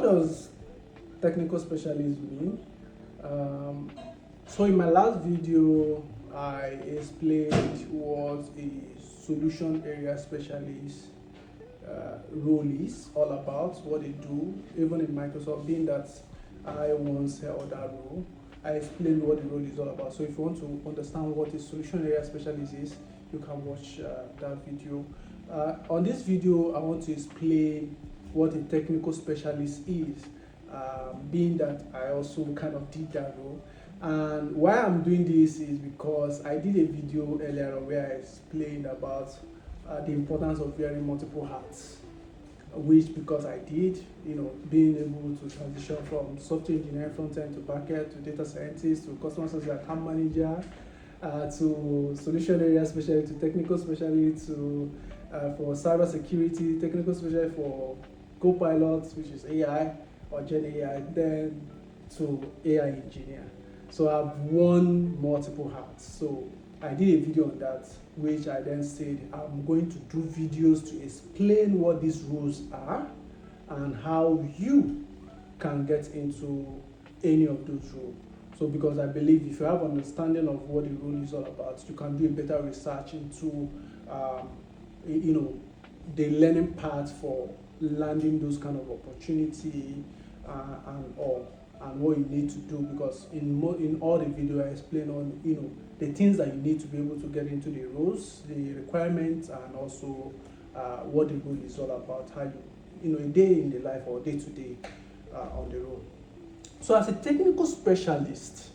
what does technical specialist mean? So in my last video, I explained what a solution area specialist role is all about, what they do. Even in Microsoft, being that I once held that role, I explained what the role is all about. So if you want to understand what a solution area specialist is, you can watch that video. On this video, I want to explain what a technical specialist is, being that I also kind of did that role. And why I'm doing this is because I did a video earlier on where I explained about the importance of wearing multiple hats, which because I did, being able to transition from software engineer front end to back end to data scientist to customer service account manager to solution area specialist to technical specialist to for cyber security, technical specialist for co-pilots, which is AI or Gen AI, then to AI engineer. So I've worn multiple hats. So I did a video on that, which I then said I'm going to do videos to explain what these roles are and how you can get into any of those roles. So because I believe if you have understanding of what the role is all about, you can do a better research into the learning path for landing those kind of opportunity and what you need to do, because in all the video I explain on the things that you need to be able to get into the roles, the requirements, and also what the role is all about, how you a day in the life or day to day on the role. So as a technical specialist,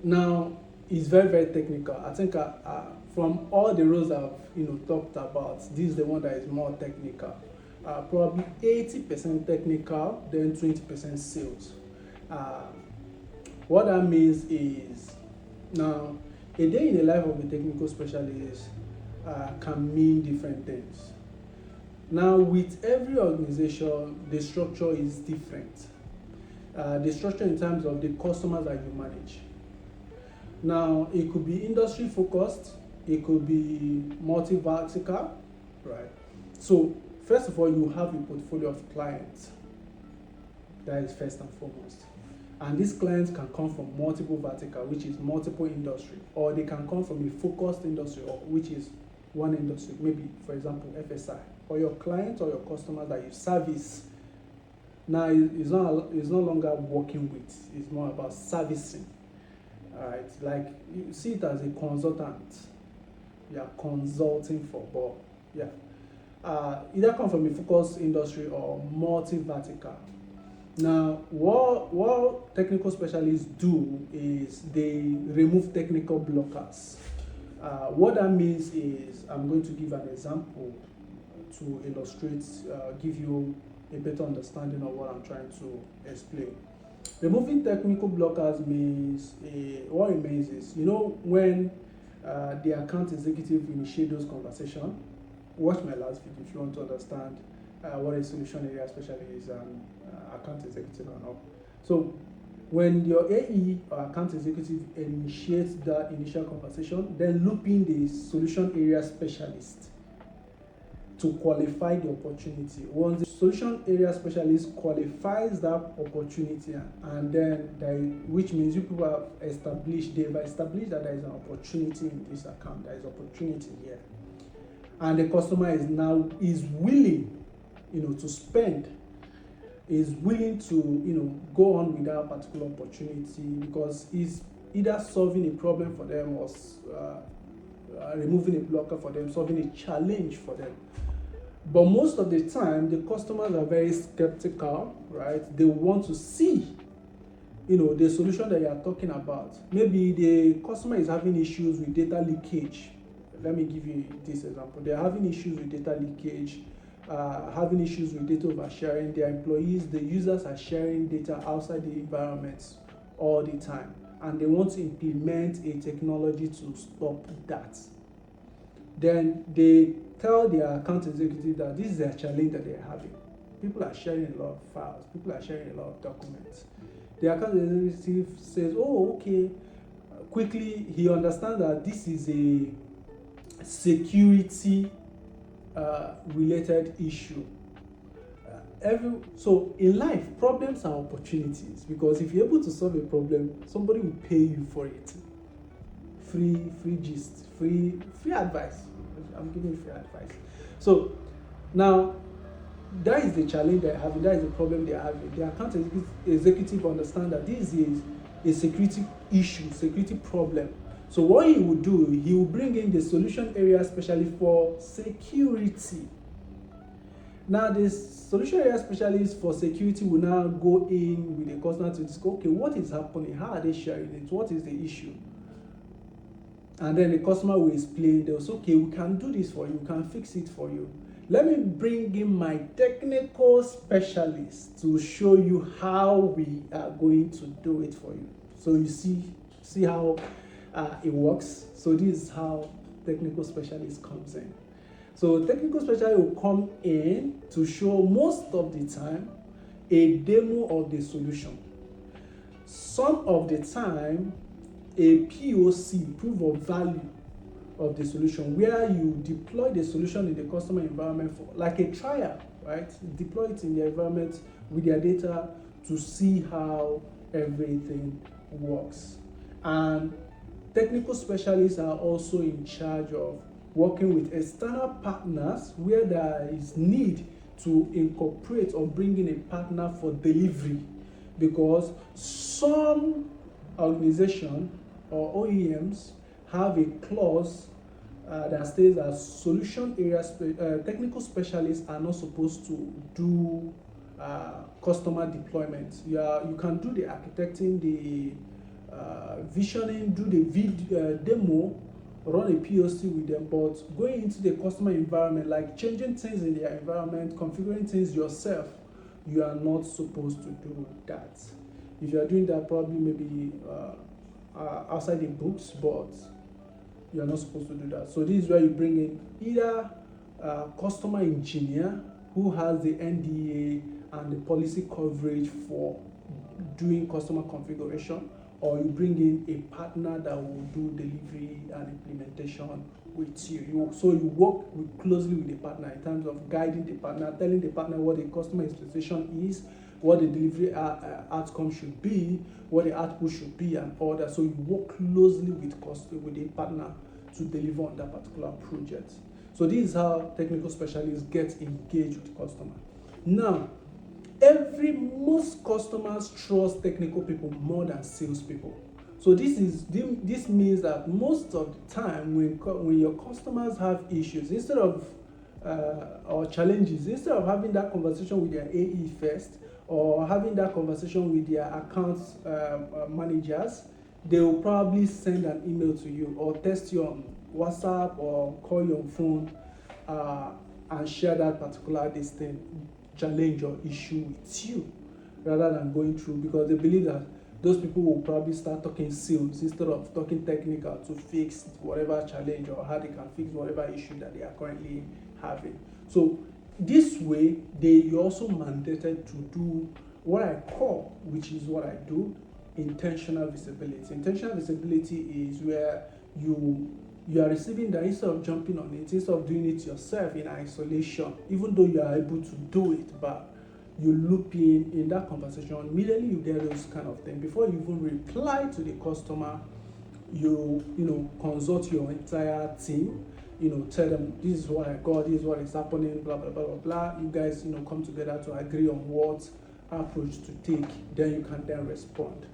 now it's very, very technical. I think from all the roles I've talked about, this is the one that is more technical. Probably 80% technical, then 20% sales. What that means is, now a day in the life of a technical specialist can mean different things. Now with every organization, the structure is different. The structure in terms of the customers that you manage. Now it could be industry focused, it could be multi-vertical, right? So first of all, you have a portfolio of clients. That is first and foremost. And these clients can come from multiple vertical, which is multiple industry, or they can come from a focused industry, or which is one industry, maybe for example FSI, or your clients or your customers that you service. Now it's no longer working with, it's more about servicing. All right, like you see it as a consultant. You are consulting for, but yeah. Either come from a focused industry or multi-vertical. Now, what technical specialists do is they remove technical blockers. What that means is, I'm going to give an example to illustrate, give you a better understanding of what I'm trying to explain. Removing technical blockers means, what it means is, when the account executive initiate those conversations. Watch my last video if you want to understand what a solution area specialist is and account executive and all. So when your AE or account executive initiates that initial conversation, then loop in the solution area specialist to qualify the opportunity. Once the solution area specialist qualifies that opportunity, and then which means you people have established that there is an opportunity in this account, there is opportunity here. And the customer is willing, to spend, is willing to, go on with that particular opportunity because it's either solving a problem for them or removing a blocker for them, solving a challenge for them. But most of the time, the customers are very skeptical, right? They want to see, the solution that you are talking about. Maybe the customer is having issues with data leakage. Let me give you this example. They're having issues with data leakage, having issues with data oversharing. Their employees, the users are sharing data outside the environment all the time. And they want to implement a technology to stop that. Then they tell their account executive that this is a challenge that they're having. People are sharing a lot of files. People are sharing a lot of documents. The account executive says, oh, okay. Quickly, he understands that this is a security related issue. So in life, problems are opportunities, because if you're able to solve a problem, somebody will pay you for it. Free gist, free advice. I'm giving you free advice. So now, that is the challenge they're having, that is the problem they're having. The account executive understand that this is a security issue, security problem. So what he will do, he will bring in the solution area specialist for security. Now the solution area specialist for security will now go in with the customer to discuss, okay, what is happening, how are they sharing it, what is the issue? And then the customer will explain, they'll say, okay, we can do this for you, we can fix it for you. Let me bring in my technical specialist to show you how we are going to do it for you. So you see how it works. So this is how technical specialist comes in. So technical specialist will come in to show, most of the time, a demo of the solution. Some of the time, a POC, proof of value of the solution, where you deploy the solution in the customer environment for like a trial, right? Deploy it in the environment with their data to see how everything works. And technical specialists are also in charge of working with external partners where there is need to incorporate or bring in a partner for delivery, because some organization or OEMs have a clause that states that solution area technical specialists are not supposed to do customer deployment. You can do the architecting, the visioning, do the demo, run a POC with them, but going into the customer environment, like changing things in their environment, configuring things yourself, you are not supposed to do that. If you are doing that, probably maybe outside the books, but you are not supposed to do that. So this is where you bring in either a customer engineer who has the NDA and the policy coverage for doing customer configuration, or you bring in a partner that will do delivery and implementation with you. So you work closely with the partner in terms of guiding the partner, telling the partner what the customer expectation is, what the delivery outcome should be, what the output should be, and all that. So you work closely with the partner to deliver on that particular project. So this is how technical specialists get engaged with customer. Now, most customers trust technical people more than salespeople. So this means that most of the time when your customers have issues, instead of or challenges, instead of having that conversation with their AE first, or having that conversation with their accounts managers, they will probably send an email to you or text you on WhatsApp or call you on phone and share that particular challenge or issue with you, rather than going through, because they believe that those people will probably start talking sales instead of talking technical to fix whatever challenge or how they can fix whatever issue that they are currently having. So this way, you're also mandated to do what I call, which is what I do, intentional visibility. Intentional visibility is where you are receiving that, instead of jumping on it, instead of doing it yourself in isolation, even though you are able to do it, but you loop in that conversation. Immediately you get those kind of things. Before you even reply to the customer, you consult your entire team, tell them this is what I got, this is what is happening, blah blah blah blah blah. You guys come together to agree on what approach to take. Then you can then respond.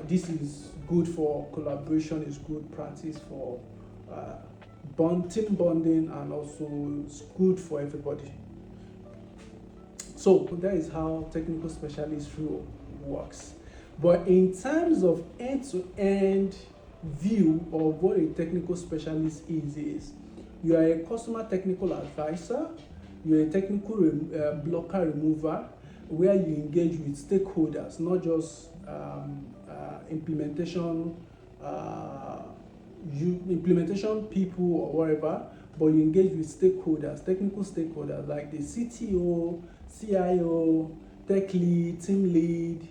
This is good for collaboration, is good practice for team bonding, and also it's good for everybody. So that is how technical specialist role works. But in terms of end-to-end view of what a technical specialist is you are a customer technical advisor, you're a technical blocker remover, where you engage with stakeholders, not just implementation people or whatever, but you engage with stakeholders, technical stakeholders like the CTO, CIO, tech lead, team lead,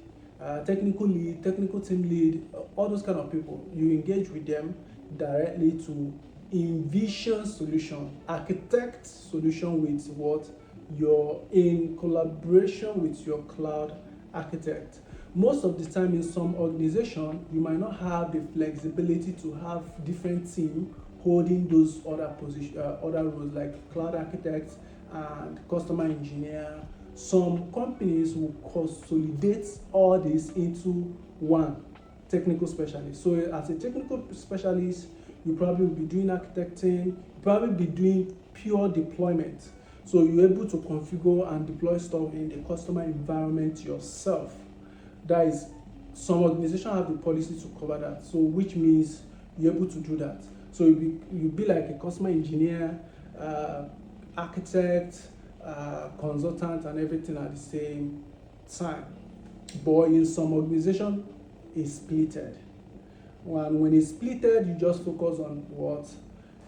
technical team lead, all those kind of people. You engage with them directly to envision solution, architect solution with what you're in collaboration with your cloud architect. Most of the time in some organization, you might not have the flexibility to have different team holding those other position, other roles like cloud architect and customer engineer. Some companies will consolidate all this into one technical specialist. So as a technical specialist, you probably will be doing architecting, you probably be doing pure deployment. So you're able to configure and deploy stuff in the customer environment yourself. That is, some organizations have the policy to cover that. So which means you're able to do that. So you'll be like a customer engineer, architect, consultant, and everything at the same time. But in some organization, it's splitted. When it's splitted, you just focus on what?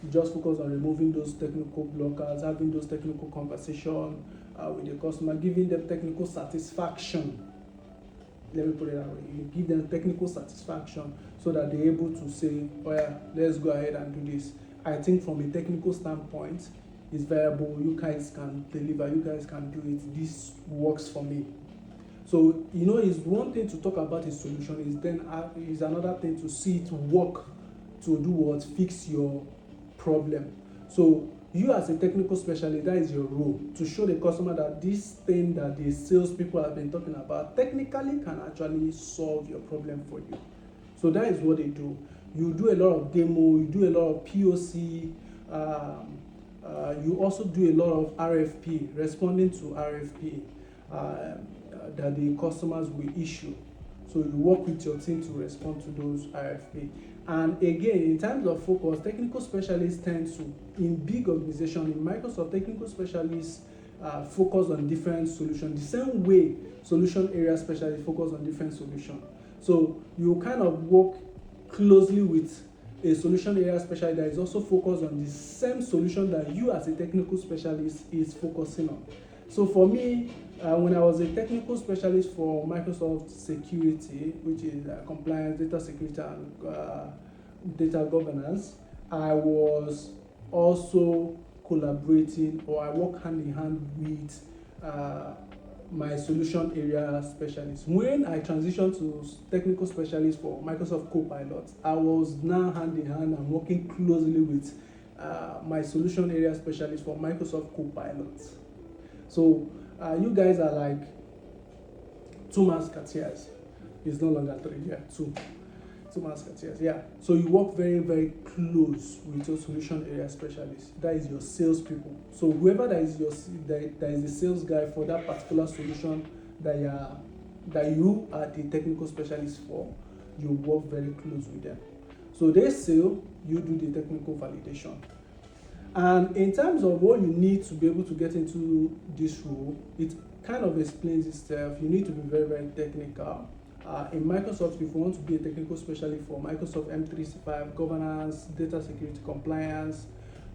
You just focus on removing those technical blockers, having those technical conversation with the customer, giving them technical satisfaction. Let me put it that way. You give them technical satisfaction so that they're able to say, oh yeah, let's go ahead and do this. I think from a technical standpoint, it's viable. You guys can deliver. You guys can do it. This works for me. So, it's one thing to talk about a solution, is another thing to see it work, to do what? Fix your problem. So, you as a technical specialist, that is your role, to show the customer that this thing that the salespeople have been talking about technically can actually solve your problem for you. So that is what they do. You do a lot of demo, you do a lot of POC, you also do a lot of RFP, responding to RFP. That the customers will issue. So you work with your team to respond to those RFP. And again, in terms of focus, technical specialists tend to, in big organizations, in Microsoft, technical specialists focus on different solutions. The same way solution area specialists focus on different solutions. So you kind of work closely with a solution area specialist that is also focused on the same solution that you as a technical specialist is focusing on. So for me, when I was a technical specialist for Microsoft Security, which is compliance, data security, and data governance, I was also collaborating, or I work hand in hand with my solution area specialist. When I transitioned to technical specialist for Microsoft Copilot, I was now hand in hand and working closely with my solution area specialist for Microsoft Copilot. So you guys are like two musketeers. It's no longer three, yeah, two musketeers, yeah. So you work very, very close with your solution area specialist. That is your salespeople. So whoever that is the sales guy for that particular solution that you are the technical specialist for, you work very close with them. So they sell, you do the technical validation. And in terms of what you need to be able to get into this role, it kind of explains itself. You need to be very, very technical. In Microsoft, if you want to be a technical specialist for Microsoft M365 governance, data security compliance,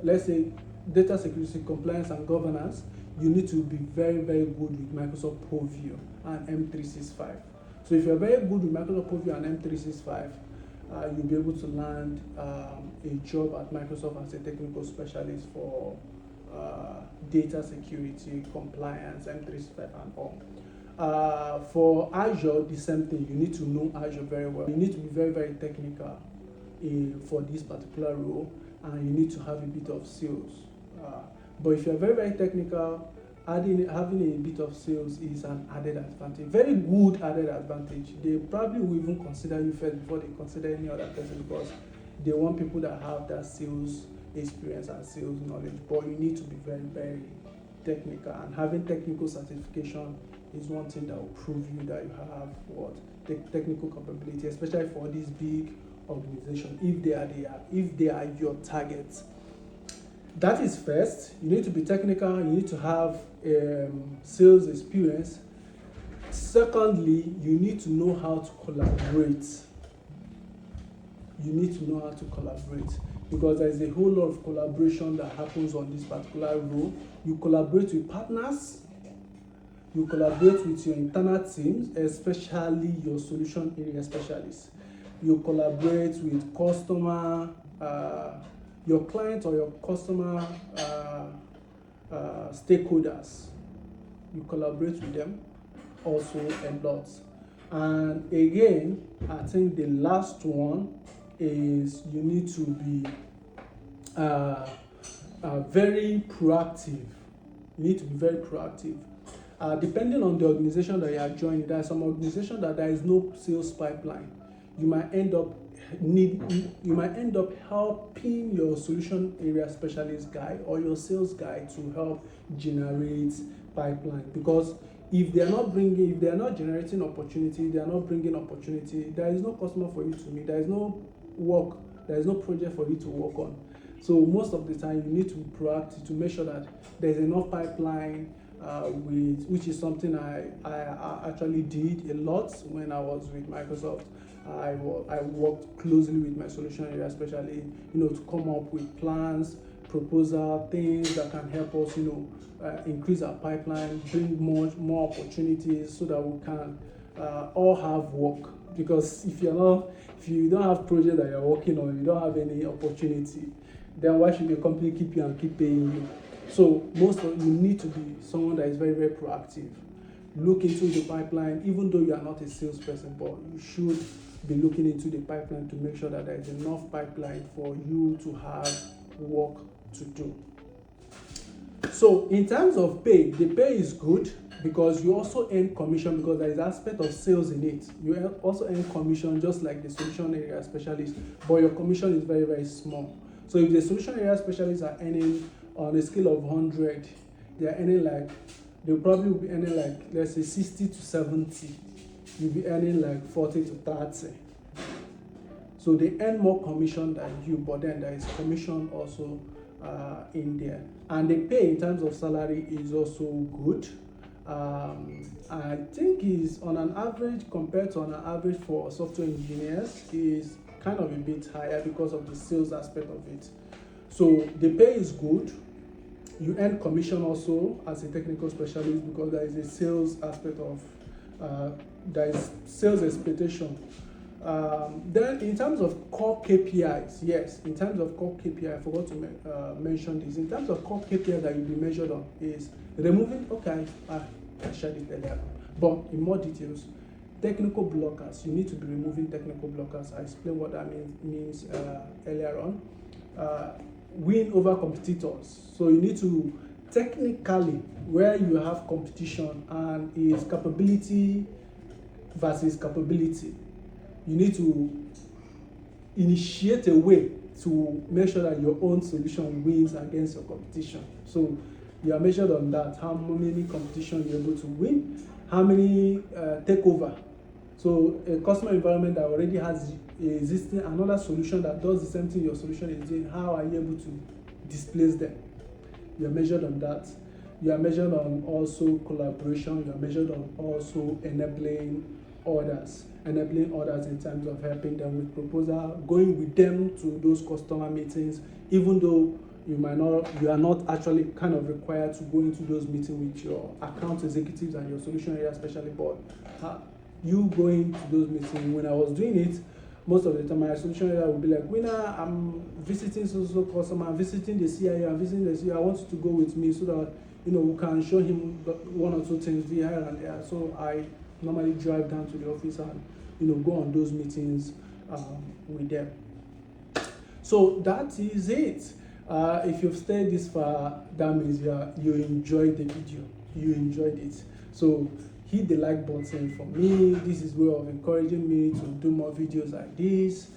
let's say data security compliance and governance, you need to be very, very good with Microsoft Purview and M365. So if you're very good with Microsoft Purview and M365, you'll be able to land a job at Microsoft as a technical specialist for data security, compliance, M365, and all. For Azure, the same thing. You need to know Azure very well. You need to be very, very technical for this particular role, and you need to have a bit of sales. But if you're very, very technical, having a bit of sales is an added advantage, very good added advantage. They probably will even consider you first before they consider any other person, because they want people that have that sales experience and sales knowledge. But you need to be very, very technical, and having technical certification is one thing that will prove you that you have the technical capability, especially for these big organizations, if they are your targets. That is first. You need to be technical. You need to have sales experience. Secondly, you need to know how to collaborate. You need to know how to collaborate, because there is a whole lot of collaboration that happens on this particular role. You collaborate with partners. You collaborate with your internal teams, especially your solution area specialists. You collaborate with your client or your customer stakeholders. you collaborate with them also a lot. And again, I think the last one is you need to be very proactive. You need to be very proactive. Depending on the organization that you are joining, there are some organizations that there is no sales pipeline. You might end up helping your solution area specialist guy or your sales guy to help generate pipeline, because if they are not generating opportunity, they are not bringing opportunity, there is no customer for you to meet, there is no work, there is no project for you to work on. So most of the time you need to be proactive to make sure that there's enough pipeline, which is something I actually did a lot when I was with Microsoft. I worked closely with my solution area especially, to come up with plans, proposal, things that can help us, increase our pipeline, bring more opportunities so that we can all have work. Because if you don't have project that you're working on, you don't have any opportunity, then why should the company keep you and keep paying you? So you need to be someone that is very, very proactive. Look into the pipeline, even though you are not a salesperson, but you should be looking into the pipeline to make sure that there is enough pipeline for you to have work to do. So in terms of pay, the pay is good because you also earn commission, because there is aspect of sales in it. You also earn commission just like the solution area specialist, but your commission is very, very small. So if the solution area specialists are earning on a scale of 100, they'll probably be earning like, let's say 60 to 70. You'll be earning like 40 to 30. So they earn more commission than you, but then there is commission also in there. And the pay in terms of salary is also good. I think is on an average, compared to on an average for software engineers, is kind of a bit higher because of the sales aspect of it. So the pay is good. You earn commission also as a technical specialist because there is a sales aspect of there is sales expectation. Then in terms of core KPIs, yes, in terms of core KPI, I forgot to mention this. In terms of core KPI that you'll be measured on is removing, I shared it earlier, but in more details, technical blockers. You need to be removing technical blockers. I explained what that means earlier on. Win over competitors. So you need to technically, where you have competition and is capability versus capability, you need to initiate a way to make sure that your own solution wins against your competition. So you are measured on that, how many competition you're able to win, how many takeover. So a customer environment that already has existing another solution that does the same thing your solution is doing, how are you able to displace them? You are measured on that. You are measured on also collaboration. You are measured on also enabling others in terms of helping them with proposal, going with them to those customer meetings, even though you are not actually kind of required to go into those meetings with your account executives and your solution area specialist, but you going to those meetings. When I was doing it, most of the time my solution area would be like, Winner, I'm visiting so customer, I'm visiting the CIO, I'm visiting the CEO, I want you to go with me so that we can show him one or two things here and there. So I normally drive down to the office and go on those meetings with them. So that is it. If you've stayed this far, that means you enjoyed the video. You enjoyed it. So hit the like button for me. This is a way of encouraging me to do more videos like this.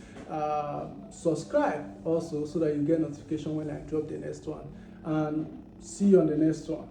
Subscribe also so that you get notification when I drop the next one. And see you on the next one.